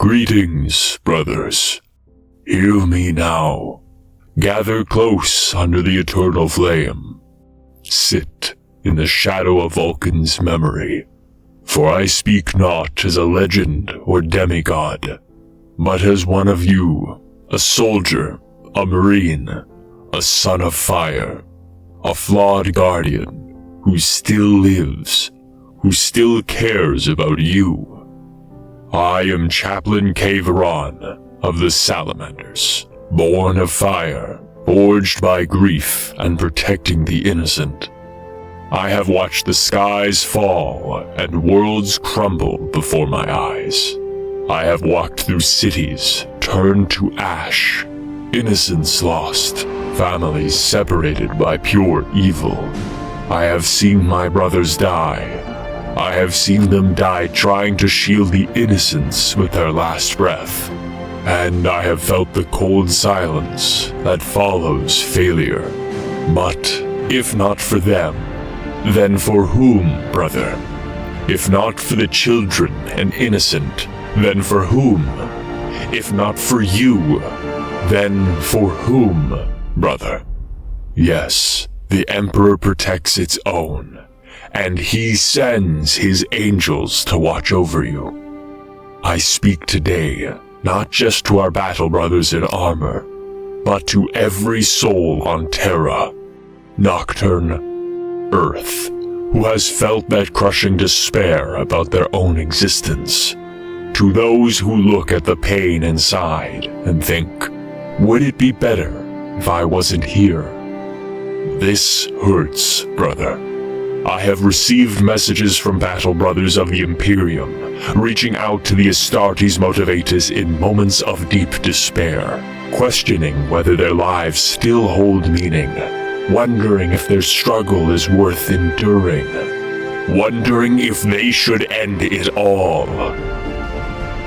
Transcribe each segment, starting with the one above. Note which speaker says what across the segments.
Speaker 1: Greetings, brothers. Hear me now. Gather close under the eternal flame. Sit in the shadow of Vulcan's memory. For I speak not as a legend or demigod, but as one of you, a soldier, a marine, a son of fire, a flawed guardian who still lives, who still cares about you. I am Chaplain Kaveron of the Salamanders, born of fire, forged by grief and protecting the innocent. I have watched the skies fall and worlds crumble before my eyes. I have walked through cities turned to ash, innocence lost, families separated by pure evil. I have seen my brothers die. I have seen them die trying to shield the innocents with their last breath. And I have felt the cold silence that follows failure. But if not for them, then for whom, brother? If not for the children and innocent, then for whom? If not for you, then for whom, brother? Yes, the Emperor protects its own, and he sends his angels to watch over you. I speak today, not just to our battle brothers in armor, but to every soul on Terra, Nocturne, Earth, who has felt that crushing despair about their own existence. To those who look at the pain inside and think, would it be better if I wasn't here? This hurts, brother. I have received messages from battle brothers of the Imperium, reaching out to the Astartes motivators in moments of deep despair, questioning whether their lives still hold meaning, wondering if their struggle is worth enduring, wondering if they should end it all.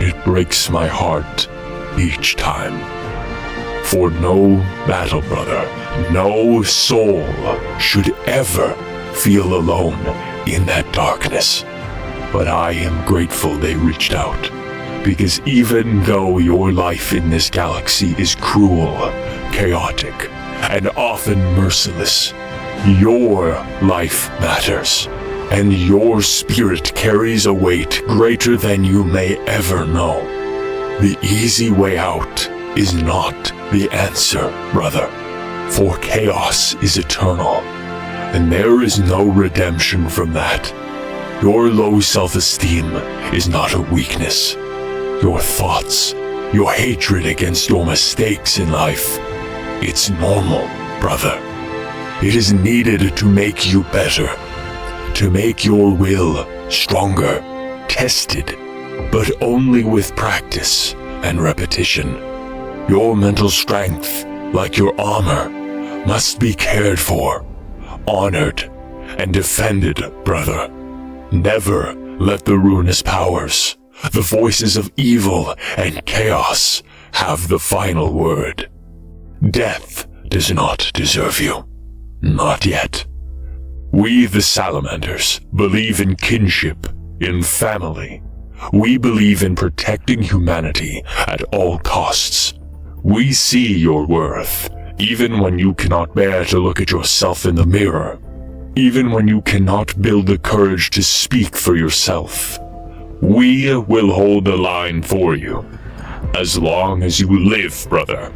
Speaker 1: It breaks my heart each time. For no battle brother, no soul should ever feel alone in that darkness. But I am grateful they reached out, because even though your life in this galaxy is cruel, chaotic, and often merciless, your life matters, and your spirit carries a weight greater than you may ever know. The easy way out is not the answer, brother, for chaos is eternal, and there is no redemption from that. Your low self-esteem is not a weakness. Your thoughts, your hatred against your mistakes in life, it's normal, brother. It is needed to make you better, to make your will stronger, tested, but only with practice and repetition. Your mental strength, like your armor, must be cared for, honored, and defended, brother. Never let the ruinous powers, the voices of evil and chaos, have the final word. Death does not deserve you. Not yet. We, the Salamanders, believe in kinship, in family. We believe in protecting humanity at all costs. We see your worth, even when you cannot bear to look at yourself in the mirror. Even when you cannot build the courage to speak for yourself. We will hold the line for you, as long as you live, brother.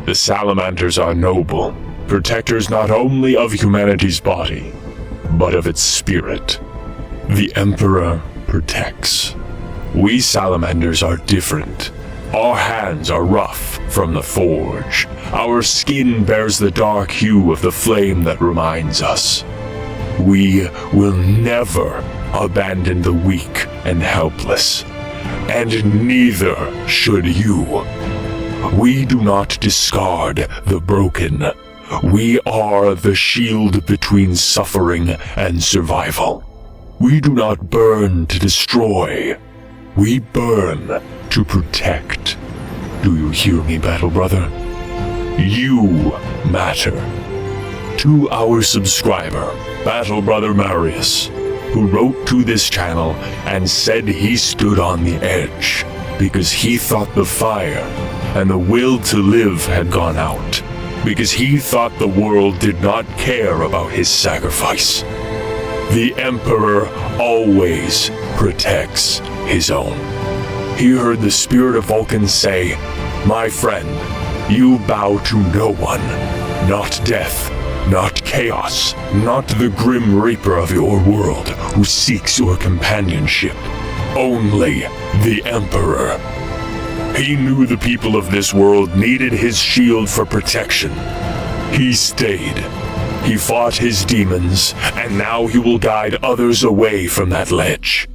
Speaker 1: The Salamanders are noble, protectors not only of humanity's body, but of its spirit. The Emperor protects. We Salamanders are different. Our hands are rough from the forge. Our skin bears the dark hue of the flame that reminds us. We will never abandon the weak and helpless, and neither should you. We do not discard the broken. We are the shield between suffering and survival. We do not burn to destroy. We burn to protect. Do you hear me, battle brother? You matter. To our subscriber, Battle Brother Marius, who wrote to this channel and said he stood on the edge, because he thought the fire and the will to live had gone out, because he thought the world did not care about his sacrifice. The Emperor always protects his own. He heard the spirit of Vulcan say, "My friend, you bow to no one, not death, not chaos, not the grim reaper of your world who seeks your companionship. Only the Emperor." He knew the people of this world needed his shield for protection. He stayed. He fought his demons, and now he will guide others away from that ledge.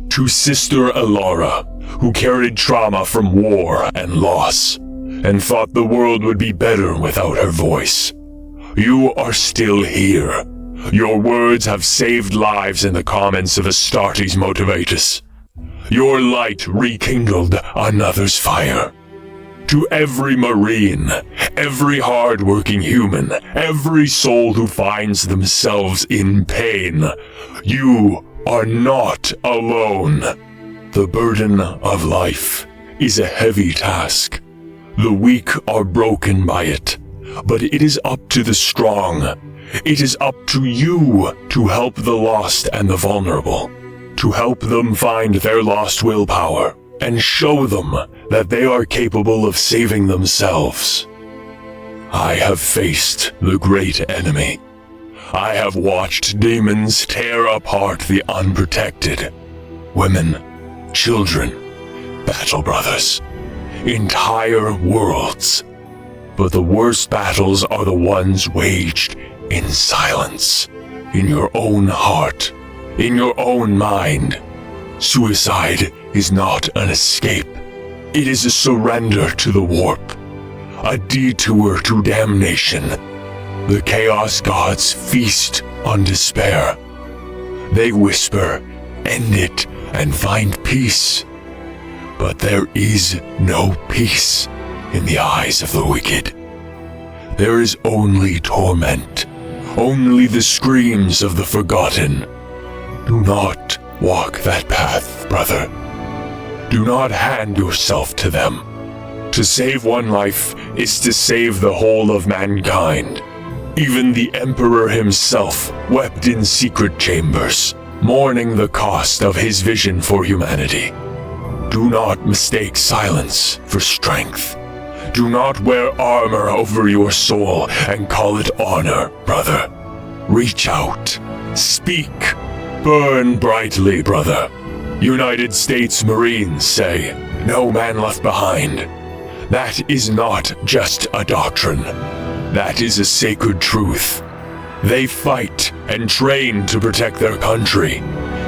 Speaker 1: To Sister Alara, who carried trauma from war and loss, and thought the world would be better without her voice. You are still here. Your words have saved lives in the comments of Astartes Motivatus. Your light rekindled another's fire. To every Marine, every hard-working human, every soul who finds themselves in pain, you are not alone. The burden of life is a heavy task. The weak are broken by it, but it is up to the strong. It is up to you to help the lost and the vulnerable, to help them find their lost willpower and show them that they are capable of saving themselves. I have faced the great enemy. I have watched demons tear apart the unprotected. Women, children, battle brothers, entire worlds. But the worst battles are the ones waged in silence, in your own heart, in your own mind. Suicide is not an escape. It is a surrender to the warp, a detour to damnation. The Chaos Gods feast on despair. They whisper, "End it and find peace." But there is no peace in the eyes of the wicked. There is only torment, only the screams of the forgotten. Do not walk that path, brother. Do not hand yourself to them. To save one life is to save the whole of mankind. Even the Emperor himself wept in secret chambers, mourning the cost of his vision for humanity. Do not mistake silence for strength. Do not wear armor over your soul and call it honor, brother. Reach out. Speak. Burn brightly, brother. United States Marines say, "No man left behind." That is not just a doctrine. That is a sacred truth. They fight and train to protect their country,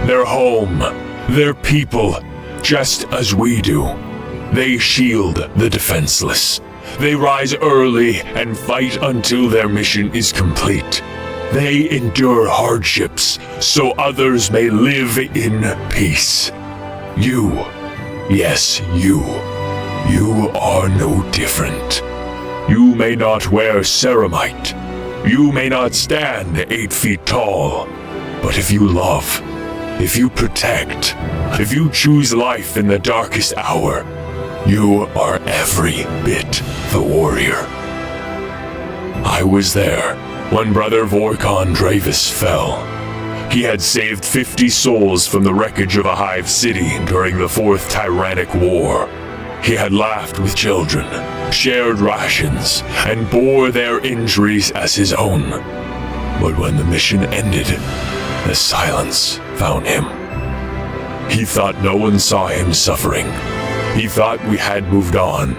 Speaker 1: their home, their people, just as we do. They shield the defenseless. They rise early and fight until their mission is complete. They endure hardships so others may live in peace. You, yes, you are no different. You may not wear ceramite. You may not stand 8 feet tall. But if you love, if you protect, if you choose life in the darkest hour, you are every bit the warrior. I was there when Brother Vorkon Dravis fell. He had saved 50 souls from the wreckage of a hive city during the 4th Tyrannic War. He had laughed with children, shared rations, and bore their injuries as his own. But when the mission ended, the silence found him. He thought no one saw him suffering. He thought we had moved on.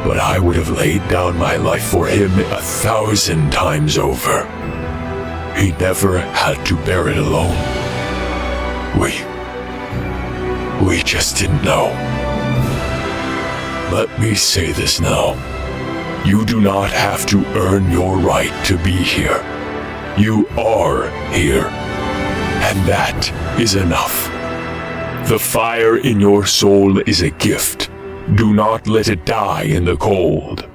Speaker 1: But I would have laid down my life for him 1,000 times over. He never had to bear it alone. We just didn't know. Let me say this now. You do not have to earn your right to be here. You are here. And that is enough. The fire in your soul is a gift. Do not let it die in the cold.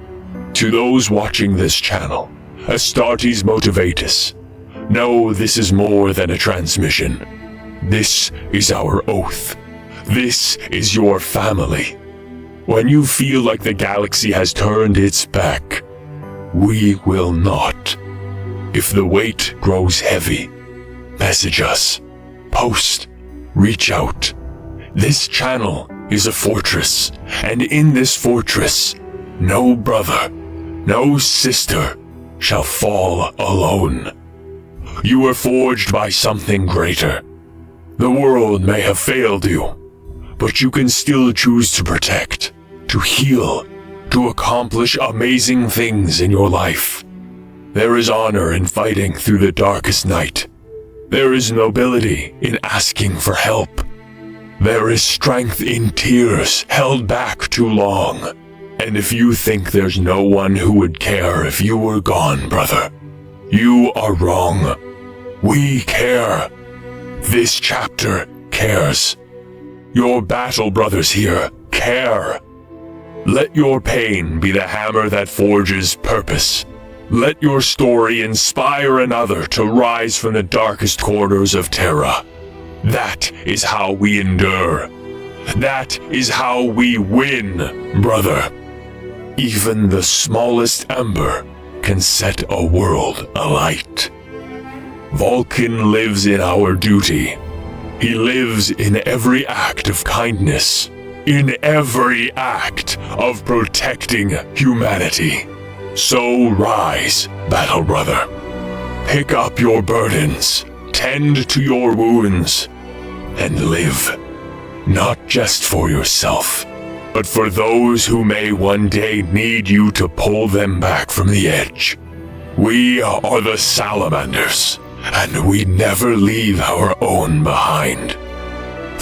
Speaker 1: To those watching this channel, Astartes Motivatus, know this is more than a transmission. This is our oath. This is your family. When you feel like the galaxy has turned its back, we will not. If the weight grows heavy, message us, post, reach out. This channel is a fortress, and in this fortress, no brother, no sister shall fall alone. You were forged by something greater. The world may have failed you, but you can still choose to protect, to heal, to accomplish amazing things in your life. There is honor in fighting through the darkest night. There is nobility in asking for help. There is strength in tears held back too long. And if you think there's no one who would care if you were gone, brother, you are wrong. We care. This chapter cares. Your battle brothers here care. Let your pain be the hammer that forges purpose. Let your story inspire another to rise from the darkest corners of Terra. That is how we endure. That is how we win, brother. Even the smallest ember can set a world alight. Vulcan lives in our duty. He lives in every act of kindness, in every act of protecting humanity. So rise, battle brother. Pick up your burdens, tend to your wounds, and live, not just for yourself, but for those who may one day need you to pull them back from the edge. We are the Salamanders, and we never leave our own behind.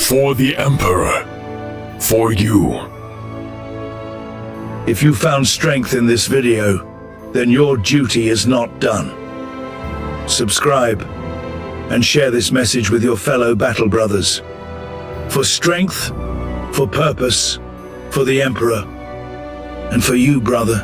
Speaker 1: For the Emperor, for you.
Speaker 2: If you found strength in this video, then your duty is not done. Subscribe and share this message with your fellow battle brothers. For strength, for purpose, for the Emperor, and for you, brother.